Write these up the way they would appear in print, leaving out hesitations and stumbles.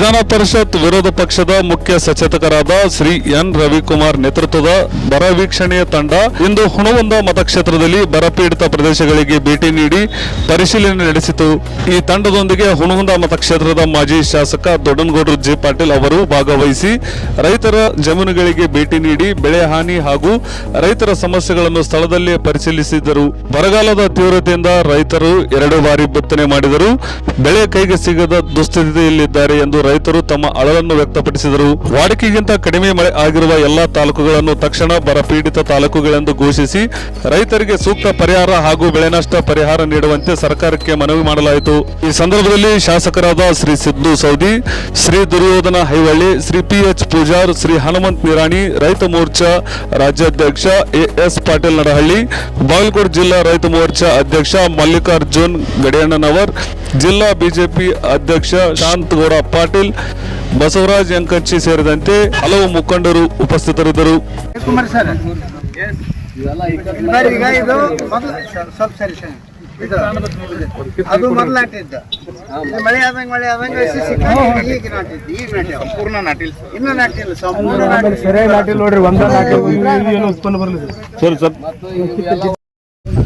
ವಿಧಾನ ಪರಿಷತ್ ವಿರೋಧ ಪಕ್ಷದ ಮುಖ್ಯ ಸಚೇತಕರಾದ ಶ್ರೀ ಎನ್ ರವಿಕುಮಾರ್ ನೇತೃತ್ವದ ಬರ ವೀಕ್ಷಣೆಯ ತಂಡ ಇಂದು ಹುಣಗುಂದ ಮತಕ್ಷೇತ್ರದಲ್ಲಿ ಬರಪೀಡಿತ ಪ್ರದೇಶಗಳಿಗೆ ಭೇಟಿ ನೀಡಿ ಪರಿಶೀಲನೆ ನಡೆಸಿತು. ಈ ತಂಡದೊಂದಿಗೆ ಹುಣಗುಂದ ಮತಕ್ಷೇತ್ರದ ಮಾಜಿ ಶಾಸಕ ದೊಡ್ಡನಗೌಡರು ಜೆ ಪಾಟೀಲ್ ಅವರು ಭಾಗವಹಿಸಿ ರೈತರ ಜಮೀನುಗಳಿಗೆ ಭೇಟಿ ನೀಡಿ ಬೆಳೆ ಹಾನಿ ಹಾಗೂ ರೈತರ ಸಮಸ್ಯೆಗಳನ್ನು ಸ್ಥಳದಲ್ಲೇ ಪರಿಶೀಲಿಸಿದರು. ಬರಗಾಲದ ತೀವ್ರತೆಯಿಂದ ರೈತರು 2 ಬಾರಿ ಬಿತ್ತನೆ ಮಾಡಿದರು. ಬೆಳೆ ಕೈಗೆ ಸಿಗದ ದುಸ್ಥಿತಿಯಲ್ಲಿದ್ದಾರೆ ಎಂದು ರೈತರು ತಮ್ಮ ಅಳಲನ್ನು ವ್ಯಕ್ತಪಡಿಸಿದರು. ವಾಡಿಕೆಗಿಂತ ಕಡಿಮೆ ಮಳೆ ಆಗಿರುವ ಎಲ್ಲಾ ತಾಲೂಕುಗಳನ್ನು ತಕ್ಷಣ ಬರಪೀಡಿತ ತಾಲೂಕುಗಳೆಂದು ಘೋಷಿಸಿ ರೈತರಿಗೆ ಸೂಕ್ತ ಪರಿಹಾರ ಹಾಗೂ ಬೆಳೆ ನಷ್ಟ ಪರಿಹಾರ ನೀಡುವಂತೆ ಸರ್ಕಾರಕ್ಕೆ ಮನವಿ ಮಾಡಲಾಯಿತು. ಈ ಸಂದರ್ಭದಲ್ಲಿ ಶಾಸಕರಾದ ಶ್ರೀ ಸಿದ್ದು ಸೌದಿ, ಶ್ರೀ ದುರ್ಯೋಧನ ಹೈವಳ್ಳಿ, ಶ್ರೀ PH ಪೂಜಾರ್, ಶ್ರೀ ಹನುಮಂತ್ ನಿರಾಣಿ, ರೈತ ಮೋರ್ಚಾ ರಾಜ್ಯಾಧ್ಯಕ್ಷ AS ಪಾಟೀಲ್ ನಡಹಳ್ಳಿ, ಬಾಗಲಕೋಟೆ ಜಿಲ್ಲಾ ರೈತ ಮೋರ್ಚಾ ಅಧ್ಯಕ್ಷ ಮಲ್ಲಿಕಾರ್ಜುನ್ ಗಡಿಯಣ್ಣನವರ್, ಜಿಲ್ಲಾ ಬಿಜೆಪಿ ಅಧ್ಯಕ್ಷ ಶಾಂತಗೌಡ ಪಾಟೀಲ್, ಬಸವರಾಜ್ ಯಂಕಂಚಿ ಸೇರಿದಂತೆ ಹಲವು ಮುಖಂಡರು ಉಪಸ್ಥಿತರಿದ್ದರು. ಅದು ಮೊದಲು ನಾಟಿದ್ದ, ಮಳೆ ಆದಂಗೆ ಈಗ ನಾಟಿದ್ದು, ಈಗ ನಾಟ್ಯಾವ. ಸಂಪೂರ್ಣ ನಾಟಿಲ್ಲ, ಇನ್ನೂ ನಾಟಿಲ್ಲ, ಸಂಪೂರ್ಣ ನಾಟಿಲ್ಲ ನೋಡ್ರಿ.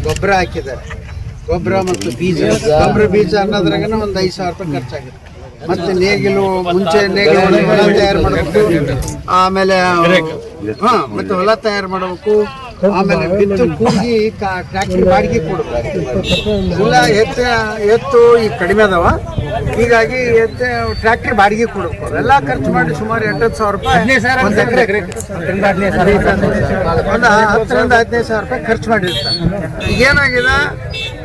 ಗೊಬ್ಬರ ಹಾಕಿದ್ದಾರೆ, ಗೊಬ್ಬರ ಮತ್ತು ಬೀಜ. ಗೊಬ್ಬರ ಬೀಜ ಅನ್ನೋದ್ರಾಗ ಒಂದು 5,000 ರೂಪಾಯಿ ಖರ್ಚಾಗುತ್ತೆ. ಮತ್ತೆ ನೇಗಿಲು, ಮುಂಚೆ ನೇಗಿಲು ಹೊಲ ತಯಾರು ಮಾಡಬೇಕು, ಆಮೇಲೆ ಮತ್ತೆ ಹೊಲ ತಯಾರು ಮಾಡಬೇಕು, ಆಮೇಲೆ ಬಿತ್ತು ಕೂಗಿ ಟ್ರ್ಯಾಕ್ಟರ್ ಬಾಡಿಗೆ ಕೊಡಬೇಕು. ಇಲ್ಲ ಎತ್ತು ಈಗ ಕಡಿಮೆ ಅದಾವ, ಹೀಗಾಗಿ ಟ್ರ್ಯಾಕ್ಟರ್ ಬಾಡಿಗೆ ಕೊಡಬೇಕು. ಅವೆಲ್ಲ ಖರ್ಚು ಮಾಡಿ ಸುಮಾರು 8,000 ರೂಪಾಯಿ, ಒಂದು ಎಕರೆ ಒಂದು 10,000 ರೂಪಾಯಿ ಖರ್ಚು ಮಾಡಿರ್ತಾರೆ. ಈಗೇನಾಗಿದೆ,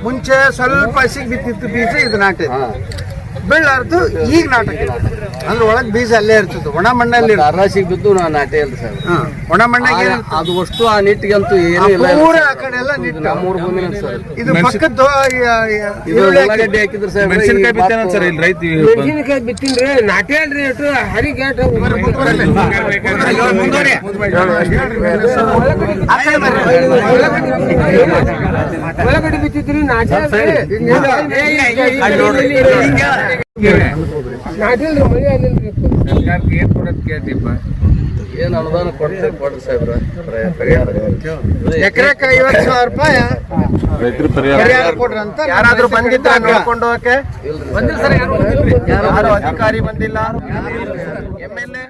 ಮುಂಚೆ ಸ್ವಲ್ಪ ಹಸಿಗೆ ಬಿತ್ತಿತ್ತು ಬೀಜ, ಇದು ನಾಟಿದೆ. ಬೆಳ್ಳಾರ್ದು ಈಗ ನಾಟಕ ಅಂದ್ರೆ ಒಳಗೆ ಬೀಜ ಅಲ್ಲೇ ಇರ್ತದೆ, ಒಣ ಮಣ್ಣಲ್ಲಿ ಅರಾಸಿಗೆ ಬಿದ್ದು ನಾಟೇ ಇಲ್ಲ ಸರ್. ಒಣ ಮಣ್ಣಾಗೆ ಅದು ಅಷ್ಟು ಆ ನಿಟ್ಟಿಗಂತೂ ಏನೂ ಇಲ್ಲ. ಪೂರ ಆ ಕಡೆ ಎಲ್ಲ ನಮ್ಮೂರು ಭೂಮಿ ಸರ್. ಇದು ಪಕ್ಕದ್ದು ಉಳ್ಳಾಗಡ್ಡಿ ಹಾಕಿದ್ರು ಸರ್. ಮೆಣಸಿನಕಾಯಿ ಬಿತ್ತೇನ ಸರ್ ಇಲ್ಲಿ ರೈತ? ಮೆಣಸಿನಕಾಯಿ ಬಿತ್ತಿನ್ರಿ, ನಾಟೇ ಅಲ್ರಿ. ಅಷ್ಟು ಹರಿಗೇಟ್ ಉಳ್ಳಾಗಡ್ಡಿ ಬಿತ್ತಿದ್ರಿ, ನಾಟೇ ಏನ್ ಅನುದಾನ ಕೊಡ್ರಿ ಸಾಹೇಬ್ರ. ಎಕರೆಕ್ಕೆ 50,000 ರೂಪಾಯಿ ಪರಿಹಾರ ಕೊಡ್ರಿ ಅಂತ. ಯಾರಾದ್ರೂ ಬಂದಿದ್ದ ನೋಡ್ಕೊಂಡು ಹೋಗಕ್ಕೆ? ಬಂದಿಲ್ಲ ಸರ್, ಯಾರು ಅಧಿಕಾರಿ ಬಂದಿಲ್ಲ. MLA